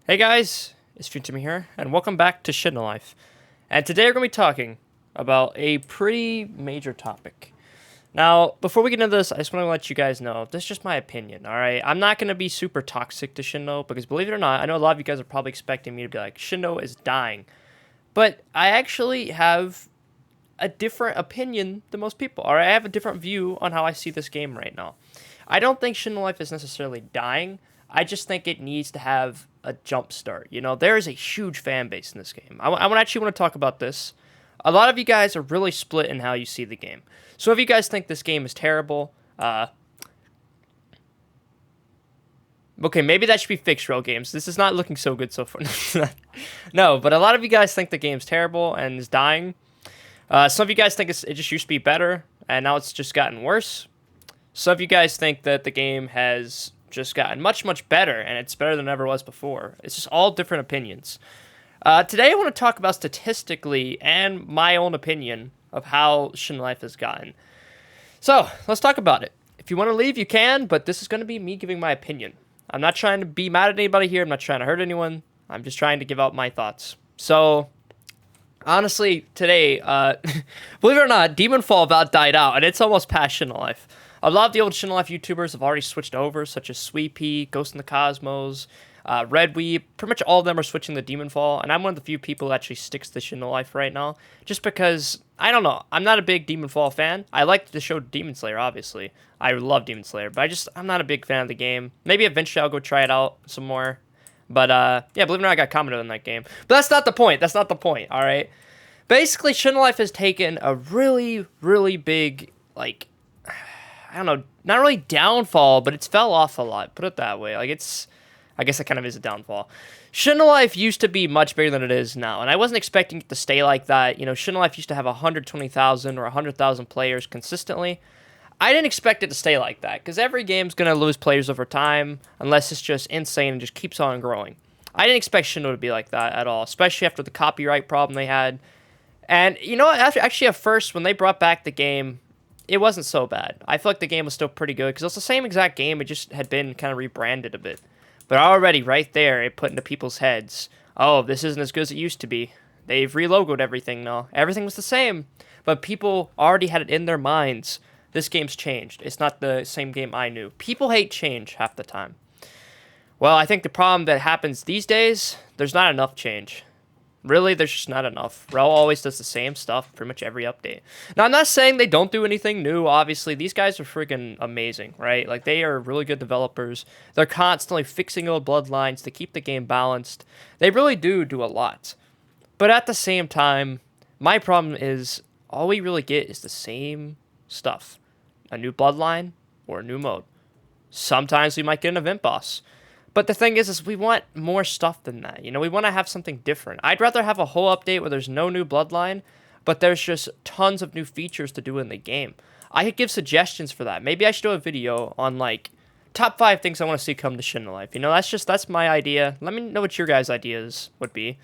Hey guys, it's Future here, and welcome back to Shindo Life. And today we're going to be talking about a pretty major topic. Now, before we get into this, I just want to let you guys know, this is just my opinion, alright? I'm not going to be super toxic to Shindo, because believe it or not, I know a lot of you guys are probably expecting me to be like, Shindo is dying. But I actually have a different opinion than most people, alright? I have a different view on how I see this game right now. I don't think Shindo Life is necessarily dying. I just think it needs to have a jump start. You know, there is a huge fan base in this game. I actually want to talk about this. A lot of you guys are really split in how you see the game. So if you guys think this game is terrible, okay, maybe that should be fixed, Real Games. This is not looking so good so far. No, but a lot of you guys think the game's terrible and is dying. Some of you guys think it just used to be better, and now it's just gotten worse. Some of you guys think that the game has just gotten much, much better, and it's better than it ever was before. It's just all different opinions. Today I want to talk about statistically and my own opinion of how Shindo Life has gotten. So, let's talk about it. If you want to leave, you can, but this is going to be me giving my opinion. I'm not trying to be mad at anybody here. I'm not trying to hurt anyone. I'm just trying to give out my thoughts. So, honestly, today, believe it or not, Demon Fall about died out, and it's almost past Shindo Life. A lot of the old Shindo Life YouTubers have already switched over, such as Sweepy, Ghost in the Cosmos, Redweeb. Pretty much all of them are switching to Demon Fall, and I'm one of the few people that actually sticks to Shindo Life right now, just because, I don't know, I'm not a big Demon Fall fan. I like the show Demon Slayer, obviously. I love Demon Slayer, but I'm not a big fan of the game. Maybe eventually I'll go try it out some more. But, yeah, believe it or not, I got commented on that game. But that's not the point. That's not the point, alright? Basically, Shindo Life has taken a really, really big, like, I don't know, not really downfall, but it's fell off a lot. Put it that way. Like, I guess it kind of is a downfall. Shindo Life used to be much bigger than it is now, and I wasn't expecting it to stay like that. You know, Shindo Life used to have 120,000 or 100,000 players consistently. I didn't expect it to stay like that, because every game's going to lose players over time, unless it's just insane and just keeps on growing. I didn't expect Shindo to be like that at all, especially after the copyright problem they had. And, you know, actually at first, when they brought back the game, it wasn't so bad. I feel like the game was still pretty good, because it was the same exact game, it just had been kind of rebranded a bit. But already, right there, it put into people's heads, oh, this isn't as good as it used to be. They've relogoed everything now. Everything was the same, but people already had it in their minds. This game's changed. It's not the same game I knew. People hate change half the time. Well, I think the problem that happens these days, there's not enough change. Really, there's just not enough. Rel always does the same stuff pretty much every update. Now, I'm not saying they don't do anything new, obviously. These guys are freaking amazing, right? Like, they are really good developers. They're constantly fixing old bloodlines to keep the game balanced. They really do a lot. But at the same time, my problem is all we really get is the same stuff. A new bloodline or a new mode. Sometimes we might get an event boss. But the thing is we want more stuff than that. You know, we want to have something different. I'd rather have a whole update where there's no new bloodline, but there's just tons of new features to do in the game. I could give suggestions for that. Maybe I should do a video on, like, top 5 things I want to see come to Shindo Life. You know, that's my idea. Let me know what your guys' ideas would be.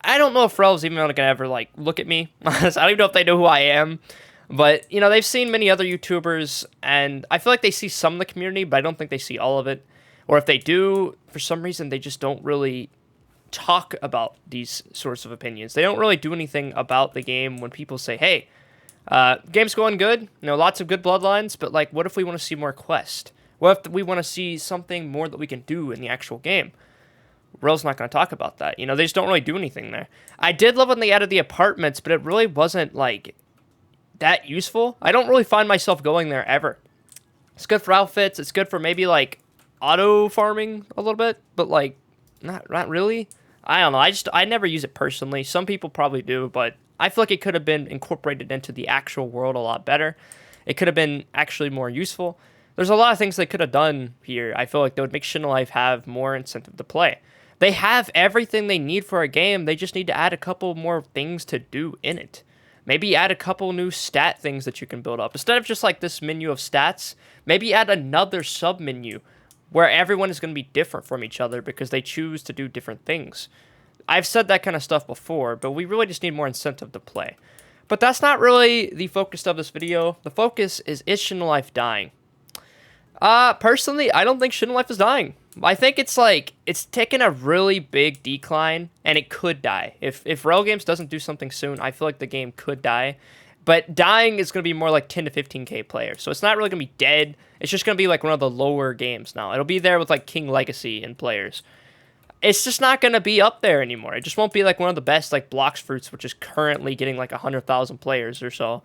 I don't know if Rel's even going to ever, like, look at me. I don't even know if they know who I am. But, you know, they've seen many other YouTubers, and I feel like they see some of the community, but I don't think they see all of it. Or if they do, for some reason, they just don't really talk about these sorts of opinions. They don't really do anything about the game when people say, hey, game's going good, you know, lots of good bloodlines, but, like, what if we want to see more quests? What if we want to see something more that we can do in the actual game? Rel's not going to talk about that. You know, they just don't really do anything there. I did love when they added the apartments, but it really wasn't, like, that useful. I don't really find myself going there ever. It's good for outfits. It's good for maybe, like, auto farming a little bit, but like not really. I don't know. I never use it personally. Some people probably do, but I feel like it could have been incorporated into the actual world a lot better. It could have been actually more useful. There's a lot of things they could have done here. I feel like they would make Shindo Life have more incentive to play. They have everything they need for a game. They just need to add a couple more things to do in it. Maybe add a couple new stat things that you can build up. Instead of just like this menu of stats, maybe add another sub menu where everyone is going to be different from each other because they choose to do different things. I've said that kind of stuff before, but we really just need more incentive to play. But that's not really the focus of this video. The focus is Shindo Life dying? Personally, I don't think Shindo Life is dying. I think it's like it's taken a really big decline, and it could die. If Rail Games doesn't do something soon, I feel like the game could die. But dying is going to be more like 10 to 15k players, so it's not really going to be dead. It's just going to be like one of the lower games now. It'll be there with like King Legacy and players. It's just not going to be up there anymore. It just won't be like one of the best like Blocks Fruits, which is currently getting like 100,000 players or so.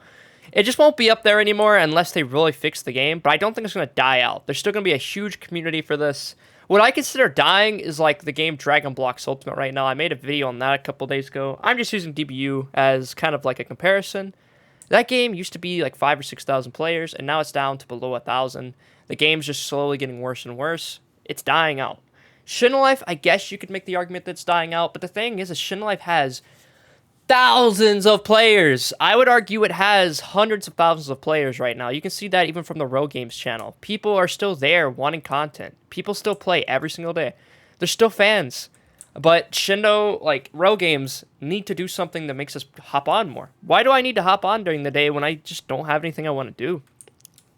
It just won't be up there anymore unless they really fix the game, but I don't think it's going to die out. There's still going to be a huge community for this. What I consider dying is like the game Dragon Blocks Ultimate right now. I made a video on that a couple days ago. I'm just using DBU as kind of like a comparison. That game used to be like 5,000 or 6,000 players, and now it's down to below 1,000. The game's just slowly getting worse and worse. It's dying out. Shindo Life, I guess you could make the argument that it's dying out, but the thing is Shindo Life has thousands of players. I would argue it has hundreds of thousands of players right now. You can see that even from the Row Games channel. People are still there wanting content. People still play every single day. They're still fans. But Shindo, like, Row Games need to do something that makes us hop on more. Why do I need to hop on during the day when I just don't have anything I want to do?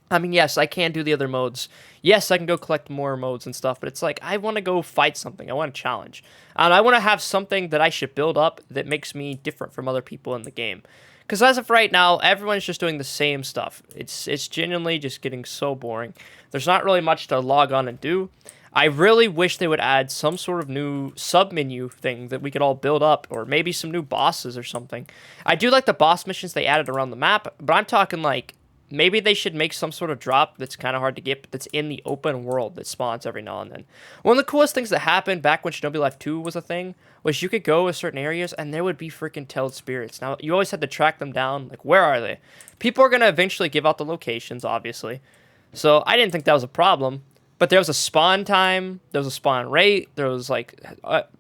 I mean, yes, I can do the other modes. Yes, I can go collect more modes and stuff, but it's like, I want to go fight something. I want to challenge. And I want to have something that I should build up that makes me different from other people in the game. Because as of right now, everyone's just doing the same stuff. It's genuinely just getting so boring. There's not really much to log on and do. I really wish they would add some sort of new sub-menu thing that we could all build up, or maybe some new bosses or something. I do like the boss missions they added around the map, but I'm talking like, maybe they should make some sort of drop that's kind of hard to get, but that's in the open world that spawns every now and then. One of the coolest things that happened back when Shindo Life 2 was a thing was you could go to certain areas and there would be freaking tailed spirits. Now, you always had to track them down. Like, where are they? People are going to eventually give out the locations, obviously. So I didn't think that was a problem. But there was a spawn time. There was a spawn rate. There was, like,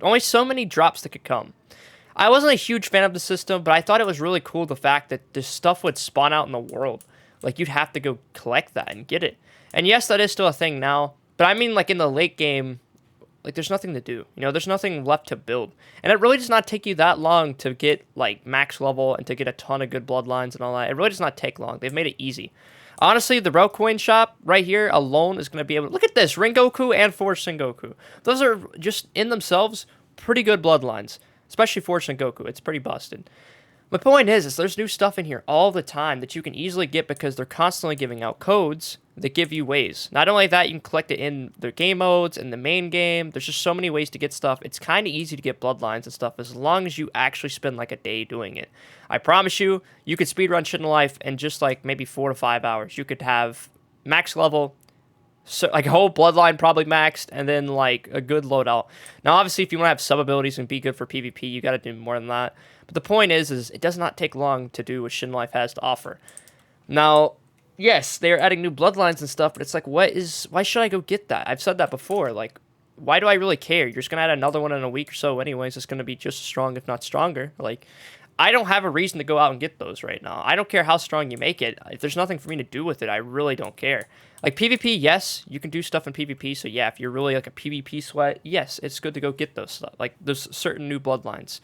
only so many drops that could come. I wasn't a huge fan of the system, but I thought it was really cool the fact that this stuff would spawn out in the world. Like, you'd have to go collect that and get it. And yes, that is still a thing now. But I mean, like, in the late game, like, there's nothing to do. You know, there's nothing left to build. And it really does not take you that long to get, like, max level and to get a ton of good bloodlines and all that. It really does not take long. They've made it easy. Honestly, the Rail Coin shop right here alone is going to be able to... Look at this. Rengoku and Force Sengoku. Those are just, in themselves, pretty good bloodlines. Especially Force Sengoku. It's pretty busted. My point is there's new stuff in here all the time that you can easily get because they're constantly giving out codes that give you ways. Not only that, you can collect it in the game modes, in the main game. There's just so many ways to get stuff. It's kind of easy to get bloodlines and stuff as long as you actually spend like a day doing it. I promise you, you could speedrun Shindo Life in just like maybe 4 to 5 hours. You could have max level, so like a whole bloodline probably maxed, and then like a good loadout. Now, obviously, if you want to have sub abilities and be good for PvP, you got to do more than that. But the point is it does not take long to do what Shindo Life has to offer. Now, yes, they're adding new bloodlines and stuff, but it's like, why should I go get that? I've said that before. Like, why do I really care? You're just gonna add another one in a week or so, anyways. It's gonna be just as strong, if not stronger. Like, I don't have a reason to go out and get those right now. I don't care how strong you make it. If there's nothing for me to do with it, I really don't care. Like, PvP, yes, you can do stuff in PvP, so yeah, if you're really like a PvP sweat, yes, it's good to go get those stuff. Like, there's certain new bloodlines.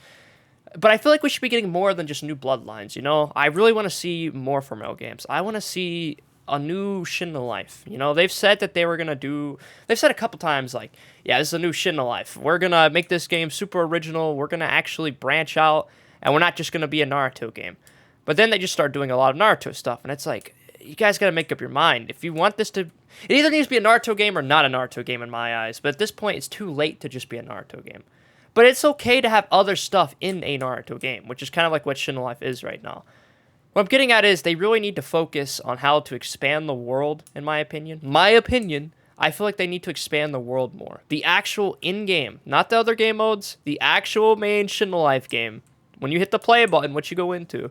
But I feel like we should be getting more than just new bloodlines, you know? I really want to see more from Rail Games. I want to see a new Shindo Life. You know, they've said that they were going to do... They've said a couple times, like, yeah, this is a new Shindo Life. We're going to make this game super original. We're going to actually branch out, and we're not just going to be a Naruto game. But then they just start doing a lot of Naruto stuff, and it's like, you guys got to make up your mind. If you want this to... It either needs to be a Naruto game or not a Naruto game in my eyes. But at this point, it's too late to just be a Naruto game. But it's okay to have other stuff in a Naruto game, which is kind of like what Shindo Life is right now. What I'm getting at is they really need to focus on how to expand the world, in my opinion. I feel like they need to expand the world more. The actual in-game, not the other game modes, the actual main Shindo Life game. When you hit the play button, what you go into.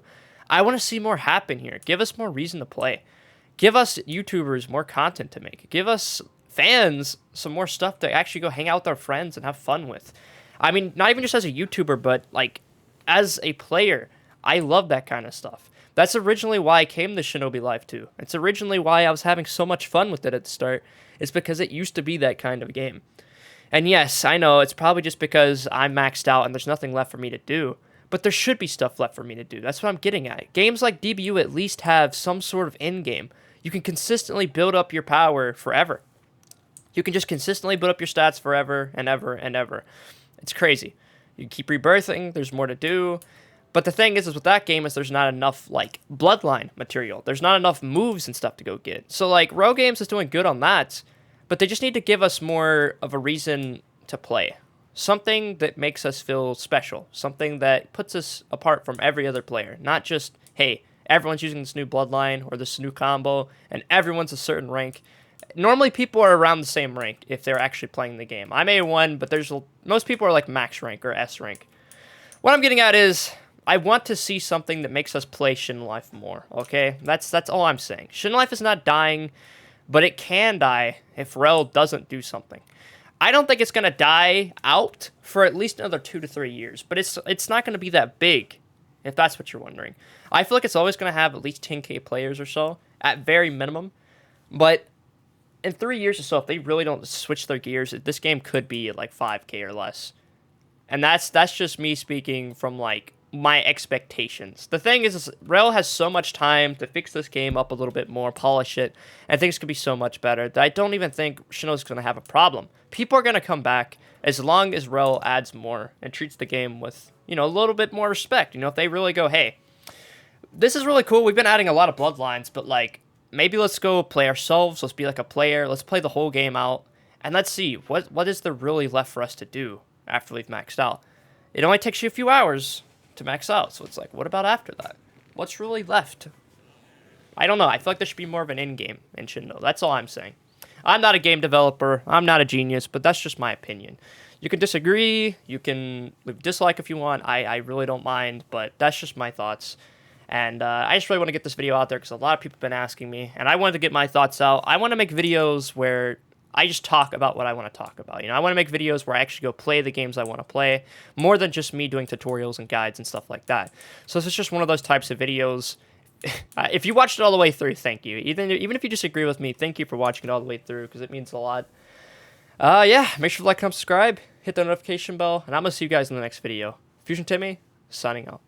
I want to see more happen here. Give us more reason to play. Give us YouTubers more content to make. Give us fans some more stuff to actually go hang out with our friends and have fun with. I mean, not even just as a YouTuber, but, like, as a player, I love that kind of stuff. That's originally why I came to Shindo Life 2. It's originally why I was having so much fun with it at the start. It's because it used to be that kind of game. And yes, I know, it's probably just because I'm maxed out and there's nothing left for me to do. But there should be stuff left for me to do. That's what I'm getting at. Games like DBU at least have some sort of end game. You can consistently build up your power forever. You can just consistently build up your stats forever and ever and ever. It's crazy. You keep rebirthing. There's more to do. But the thing is with that game is there's not enough, like, bloodline material. There's not enough moves and stuff to go get. So, like, Row Games is doing good on that, but they just need to give us more of a reason to play. Something that makes us feel special. Something that puts us apart from every other player. Not just, hey, everyone's using this new bloodline or this new combo, and everyone's a certain rank. Normally, people are around the same rank if they're actually playing the game. I'm A1, but most people are, like, max rank or S rank. What I'm getting at is, I want to see something that makes us play Shindo Life more, okay? That's all I'm saying. Shindo Life is not dying, but it can die if Rel doesn't do something. I don't think it's going to die out for at least another 2 to 3 years, but it's not going to be that big, if that's what you're wondering. I feel like it's always going to have at least 10k players or so, at very minimum, but in 3 years or so, if they really don't switch their gears, this game could be at like 5k or less. And that's just me speaking from, like, my expectations. The thing is Rel has so much time to fix this game up a little bit more, polish it, and things could be so much better that I don't even think Shindo's going to have a problem. People are going to come back as long as Rel adds more and treats the game with, you know, a little bit more respect. You know, if they really go, hey, this is really cool. We've been adding a lot of bloodlines, but, like, maybe let's go play ourselves. Let's be like a player. Let's play the whole game out, and let's see what is there really left for us to do after we've maxed out. It only takes you a few hours to max out, so it's like, what about after that? What's really left? I don't know. I feel like there should be more of an end game in Shindo. That's all I'm saying. I'm not a game developer. I'm not a genius, but that's just my opinion. You can disagree. You can leave a dislike if you want. I really don't mind, but that's just my thoughts. And I just really want to get this video out there because a lot of people have been asking me, and I wanted to get my thoughts out. I want to make videos where I just talk about what I want to talk about. You know, I want to make videos where I actually go play the games I want to play, more than just me doing tutorials and guides and stuff like that. So this is just one of those types of videos. If you watched it all the way through, thank you. Even if you disagree with me, thank you for watching it all the way through because it means a lot. Yeah, make sure to like, comment, subscribe, hit the notification bell, and I'm going to see you guys in the next video. Fusion Timmy, signing out.